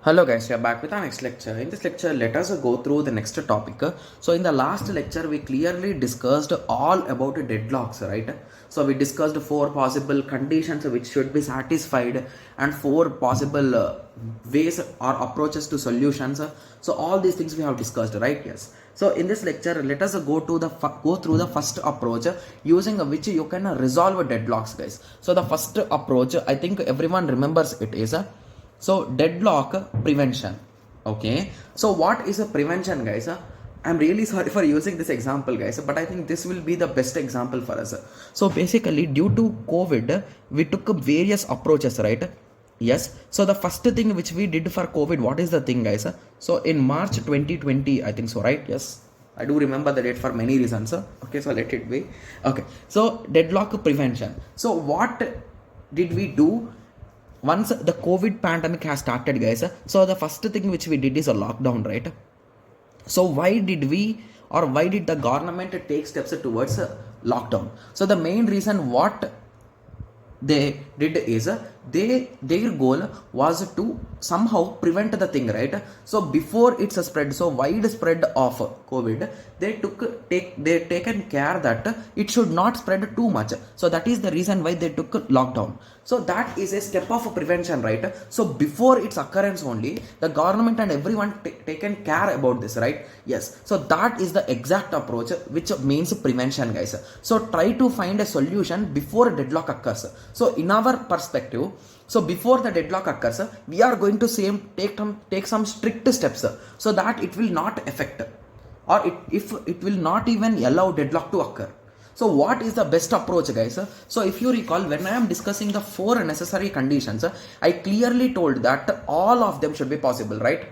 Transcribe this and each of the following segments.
Hello guys, we are back with our next lecture. In this lecture, let us go through the next topic. So in the last lecture, we clearly discussed all about deadlocks, right? So we discussed 4 possible conditions which should be satisfied and 4 possible ways or approaches to solutions. So all these things we have discussed, right? Yes. So in this lecture, let us go through the first approach using which you can resolve deadlocks, guys. So the first approach, I think everyone remembers it is so deadlock prevention. Okay, so what is a prevention, guys? I'm really sorry for using this example, guys, but I think this will be the best example for us. So basically, due to COVID, we took various approaches, right? Yes. So the first thing which we did for COVID, what is the thing, guys? So in March 2020, I think so, right? Yes, I do remember the date for many reasons. Okay, so let it be. Okay, so deadlock prevention. So what did we do once the COVID pandemic has started, guys? So the first thing which we did is a lockdown, right? So why did the government take steps towards lockdown? So the main reason what they did is their goal was to somehow prevent the thing, right? So before it's a spread, so wide spread of COVID, they taken care that it should not spread too much. So that is the reason why they took lockdown. So that is a step of prevention, right? So before its occurrence only, the government and everyone taken care about this, right? Yes. So that is the exact approach which means prevention, guys. So try to find a solution before deadlock occurs. So in our perspective, so before the deadlock occurs, we are going to take some strict steps so that it will not affect, or if it will not even allow deadlock to occur. So what is the best approach, guys? So if you recall, when I am discussing the 4 necessary conditions, I clearly told that all of them should be possible, right?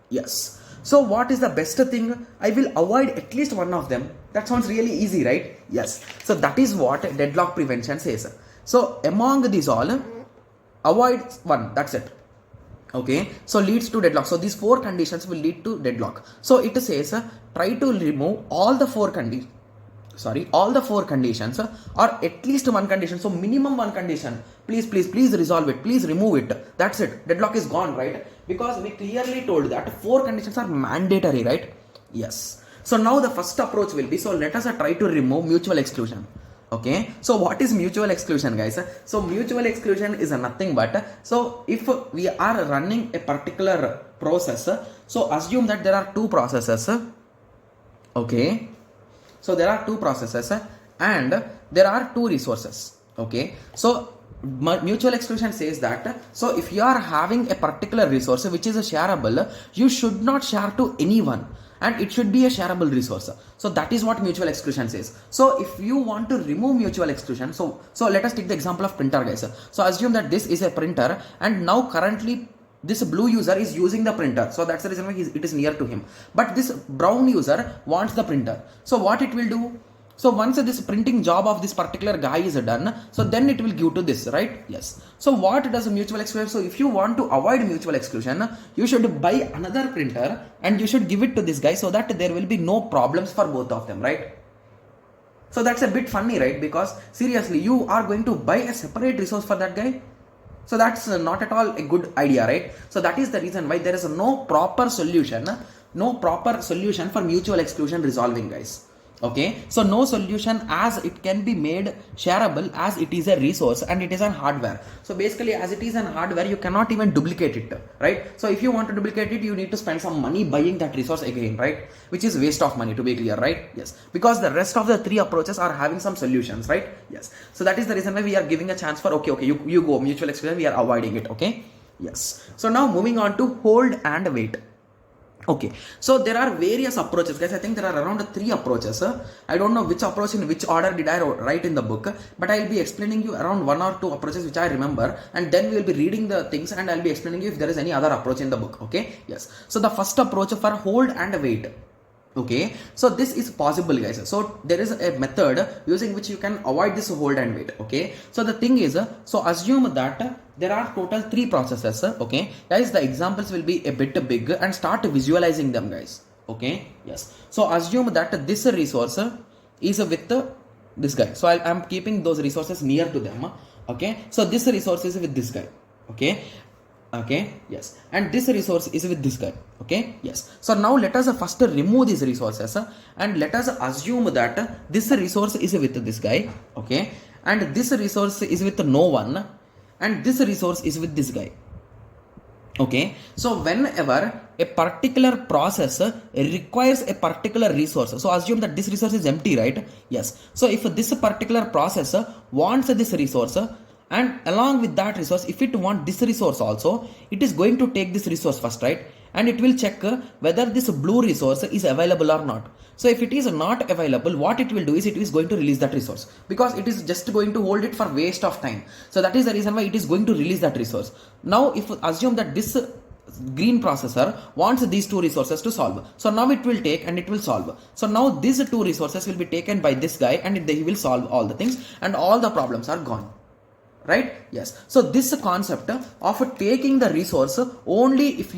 Yes. So what is the best thing? I will avoid at least one of them. That sounds really easy, right? Yes. So that is what deadlock prevention says. So among these all, avoid one. That's it. Okay, so leads to deadlock. So these 4 conditions will lead to deadlock. So it says try to remove all the 4 conditions, or at least one condition. So minimum one condition. Please resolve it. Please remove it. That's it. Deadlock is gone, right? Because we clearly told that 4 conditions are mandatory, right? Yes. So now the first approach will be, so let us try to remove mutual exclusion. Okay, so what is mutual exclusion, guys? So mutual exclusion is nothing but, so if we are running a particular process, so assume that there are 2 processes. Okay, so there are 2 processes and there are 2 resources. Okay, so mutual exclusion says that, so if you are having a particular resource which is shareable, you should not share to anyone, and it should be a shareable resource. So that is what mutual exclusion says. So if you want to remove mutual exclusion, so let us take the example of printer, guys. So assume that this is a printer, and now currently this blue user is using the printer, so that's the reason why it is near to him. But this brown user wants the printer. So what it will do? So once this printing job of this particular guy is done, so then it will give to this, right? Yes. So what does mutual exclusion? So if you want to avoid mutual exclusion, you should buy another printer and you should give it to this guy, so that there will be no problems for both of them, right? So that's a bit funny, right? Because seriously, you are going to buy a separate resource for that guy. So that's not at all a good idea, right? So that is the reason why there is no proper solution for mutual exclusion resolving, guys. Okay, so no solution as it can be made shareable, as it is a resource and it is an hardware. So basically, as it is an hardware, you cannot even duplicate it, right? So if you want to duplicate it, you need to spend some money buying that resource again, right? Which is waste of money, to be clear, right? Yes, because the rest of the 3 approaches are having some solutions, right? Yes. So that is the reason why we are giving a chance for, okay, you go mutual exclusion, we are avoiding it. Okay, yes. So now moving on to hold and wait. Okay, so there are various approaches, guys. I think there are around 3 approaches. I don't know which approach in which order did I write in the book, but I'll be explaining you around 1 or 2 approaches which I remember, and then we will be reading the things and I'll be explaining you if there is any other approach in the book. Okay, yes. So the first approach for hold and wait. Okay, so this is possible, guys. So there is a method using which you can avoid this hold and wait. Okay, so the thing is, so assume that there are total 3 processes. Okay, guys, the examples will be a bit big and start visualizing them, guys. Okay, yes. So assume that this resource is with this guy. So I'm keeping those resources near to them. Okay, so this resource is with this guy. Okay, Okay, yes, and this resource is with this guy. Okay, yes, so now let us first remove these resources and let us assume that this resource is with this guy. Okay, and this resource is with no one, and this resource is with this guy. Okay, so whenever a particular process requires a particular resource, so assume that this resource is empty, right? Yes, so if this particular process wants this resource, and along with that resource, if it wants this resource also, it is going to take this resource first, right? And it will check whether this blue resource is available or not. So if it is not available, what it will do is it is going to release that resource, because it is just going to hold it for waste of time. So that is the reason why it is going to release that resource. Now if assume that this green processor wants these two resources to solve, so now it will take and it will solve. So now these two resources will be taken by this guy, and he will solve all the things, and all the problems are gone. Right? Yes. So this concept of taking the resource only if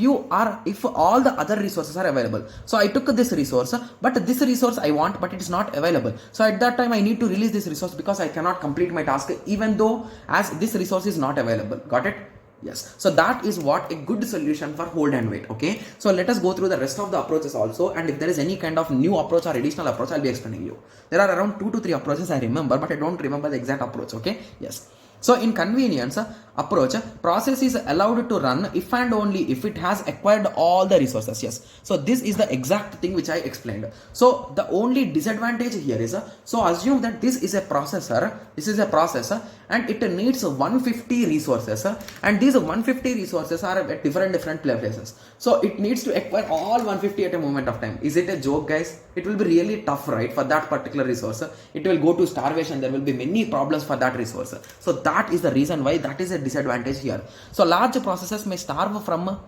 all the other resources are available. So I took this resource, but this resource I want, but it is not available. So at that time I need to release this resource, because I cannot complete my task even though as this resource is not available. Got it? Yes. So that is what a good solution for hold and wait. Okay. So let us go through the rest of the approaches also, and if there is any kind of new approach or additional approach, I'll be explaining you. There are around 2 to 3 approaches I remember, but I don't remember the exact approach. Okay. Yes. So in convenience approach, process is allowed to run if and only if it has acquired all the resources. Yes. So this is the exact thing which I explained. So the only disadvantage here is, so assume that this is a processor, and it needs 150 resources, and these 150 resources are at different places. So it needs to acquire all 150 at a moment of time. Is it a joke, guys? It will be really tough, right? For that particular resource, it will go to starvation. There will be many problems for that resource. So that is the reason why that is a disadvantage here. So large processes may starve from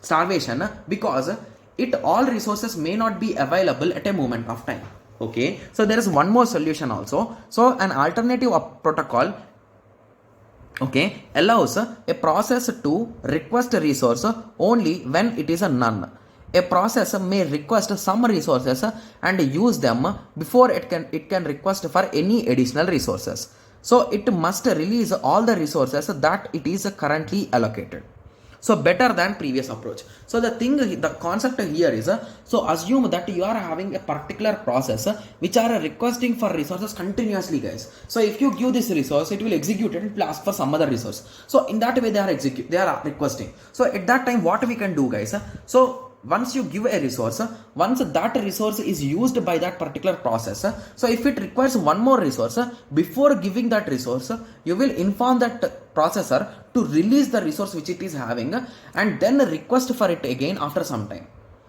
starvation because all resources may not be available at a moment of time. Okay, so there is one more solution also. So an alternative protocol, okay, allows a process to request a resource only when it is a none. A process may request some resources and use them before it can request for any additional resources. So it must release all the resources that it is currently allocated. So better than previous approach. So the concept here is, so assume that you are having a particular process which are requesting for resources continuously, guys. So if you give this resource, it will execute it and will ask for some other resource. So in that way they are requesting. So at that time what we can do, guys, so once you give a resource, once that resource is used by that particular process, so if it requires one more resource, before giving that resource, you will inform that processor to release the resource which it is having, and then request for it again after some time.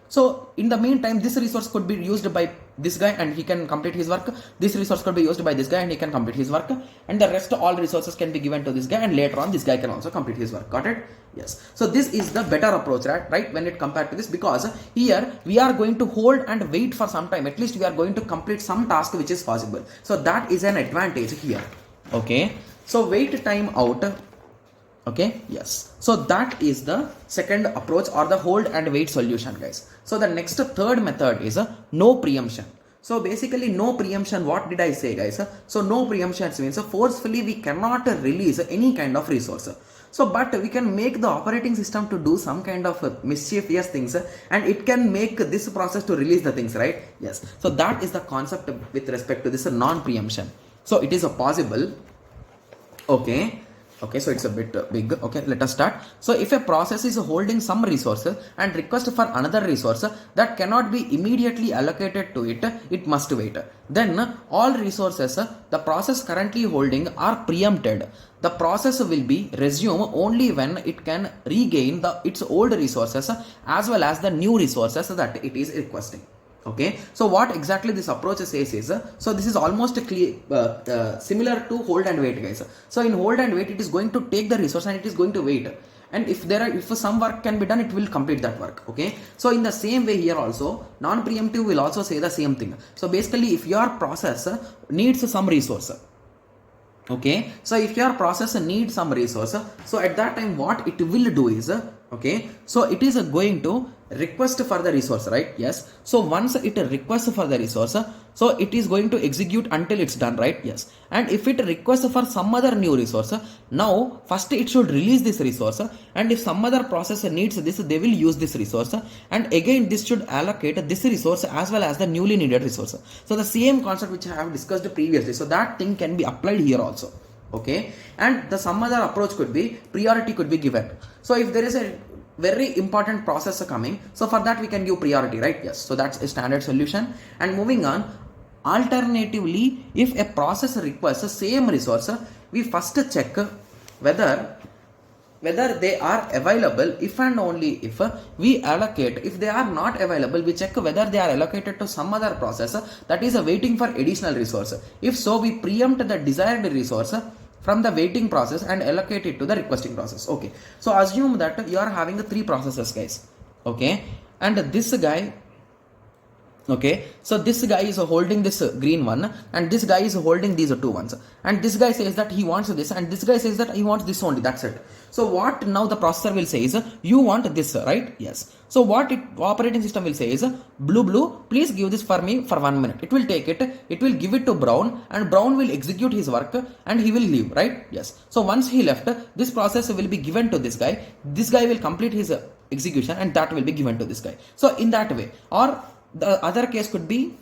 So in the meantime, this resource could be used by this guy and he can complete his work. This resource could be used by this guy and he can complete his work. And the rest all resources can be given to this guy, and later on this guy can also complete his work. Got it? Yes. So this is the better approach, right? When it compared to this, because here we are going to hold and wait for some time. At least we are going to complete some task which is possible. So that is an advantage here. Okay. So wait time out. Okay, yes. So that is the second approach, or the hold and wait solution, guys. So the next third method is no preemption. So basically no preemption, what did I say, guys? So no preemption means forcefully we cannot release any kind of resource. So but we can make the operating system to do some kind of mischievous things, and it can make this process to release the things, right? Yes. So that is the concept with respect to this non-preemption. So it is a possible. Okay, so it's a bit big. Okay, let us start. So if a process is holding some resources and request for another resource that cannot be immediately allocated to it, it must wait. Then all resources the process currently holding are preempted. The process will be resumed only when it can regain its old resources as well as the new resources that it is requesting. Okay, so what exactly this approach says is, so this is almost similar to hold and wait, guys. So in hold and wait, it is going to take the resource and it is going to wait, and if some work can be done, it will complete that work. Okay, so in the same way here also, non-preemptive will also say the same thing. So basically if your process needs some resource, okay, so if your process needs some resource, so at that time what it will do is, Okay, so it is going to request for the resource, right? Yes. So once it requests for the resource, so it is going to execute until it's done, right? Yes. And if it requests for some other new resource, now first it should release this resource, and if some other process needs this, they will use this resource, and again this should allocate this resource as well as the newly needed resource. So the same concept which I have discussed previously, so that thing can be applied here also. Okay, and the some other approach could be priority could be given. So if there is a very important process coming, so for that we can give priority, right? Yes. So that's a standard solution. And moving on, alternatively, if a process requests the same resource, we first check whether they are available. If and only if we allocate. If they are not available, we check whether they are allocated to some other process that is waiting for additional resource. If so, we preempt the desired resource from the waiting process and allocate it to the requesting process. Okay, so assume that you are having the three processes, guys. Okay, and this guy, okay, so this guy is holding this green one, and this guy is holding these two ones, and this guy says that he wants this, and this guy says that he wants this only. That's it. So what now the processor will say is, you want this, right? Yes. So what operating system will say is, blue, please give this for me for 1 minute. It will take it, it will give it to Brown, and Brown will execute his work and he will leave, right? Yes. So once he left, this process will be given to this guy. This guy will complete his execution, and that will be given to this guy. So in that way, or the other case could be,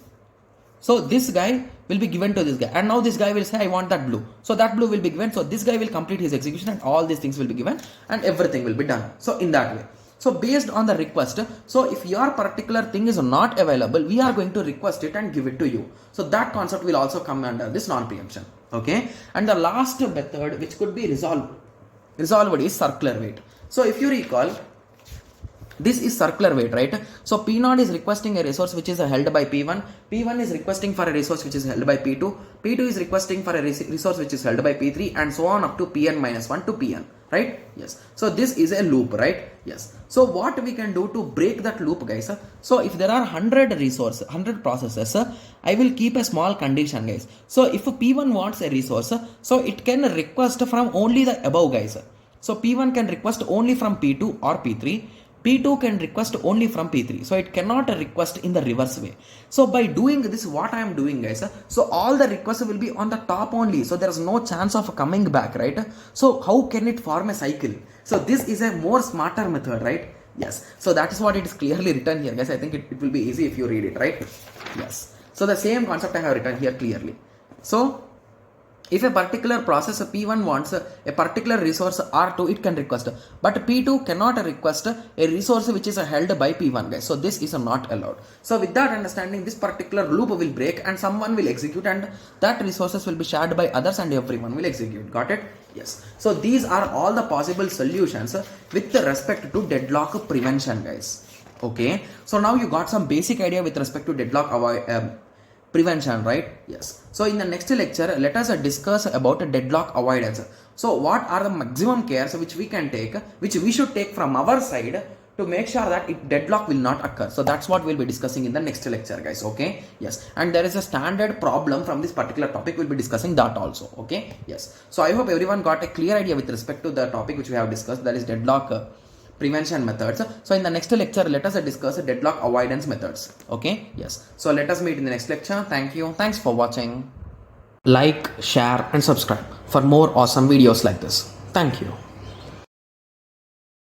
so this guy will be given to this guy, and now this guy will say, I want that blue. So that blue will be given. So this guy will complete his execution, and all these things will be given, and everything will be done. So in that way. So based on the request, so if your particular thing is not available, we are going to request it and give it to you. So that concept will also come under this non-preemption. Okay. And the last method which could be resolved is circular wait. So if you recall, this is circular wait, right? So P0 is requesting a resource which is held by P1. P1 is requesting for a resource which is held by P2. P2 is requesting for a resource which is held by P3, and so on up to Pn-1 to Pn, right? Yes. So this is a loop, right? Yes. So what we can do to break that loop, guys? So if there are 100 processes, I will keep a small condition, guys. So if P1 wants a resource, so it can request from only the above, guys. So P1 can request only from P2 or P3. P2 can request only from P3. So it cannot request in the reverse way. So by doing this, what I am doing, guys, so all the requests will be on the top only. So there is no chance of coming back, right? So how can it form a cycle? So this is a more smarter method, right? Yes. So that is what it is clearly written here, guys. I think it will be easy if you read it, right? Yes. So the same concept I have written here clearly. So if a particular process P1 wants a particular resource R2, it can request, but P2 cannot request a resource which is held by P1, guys. So this is not allowed. So with that understanding, this particular loop will break and someone will execute, and that resources will be shared by others and everyone will execute. Got it? Yes. So these are all the possible solutions with respect to deadlock prevention, guys. Okay. So now you got some basic idea with respect to deadlock prevention, right? Yes. So in the next lecture, let us discuss about deadlock avoidance. So what are the maximum cares which we can take, which we should take from our side to make sure that deadlock will not occur. So that's what we'll be discussing in the next lecture, guys. Okay. Yes. And there is a standard problem from this particular topic. We'll be discussing that also. Okay. Yes. So I hope everyone got a clear idea with respect to the topic which we have discussed, that is deadlock prevention methods. So in the next lecture, let us discuss deadlock avoidance methods. Okay. Yes. So let us meet in the next lecture. Thank you. Thanks for watching. Like, share and subscribe for more awesome videos like this. Thank you.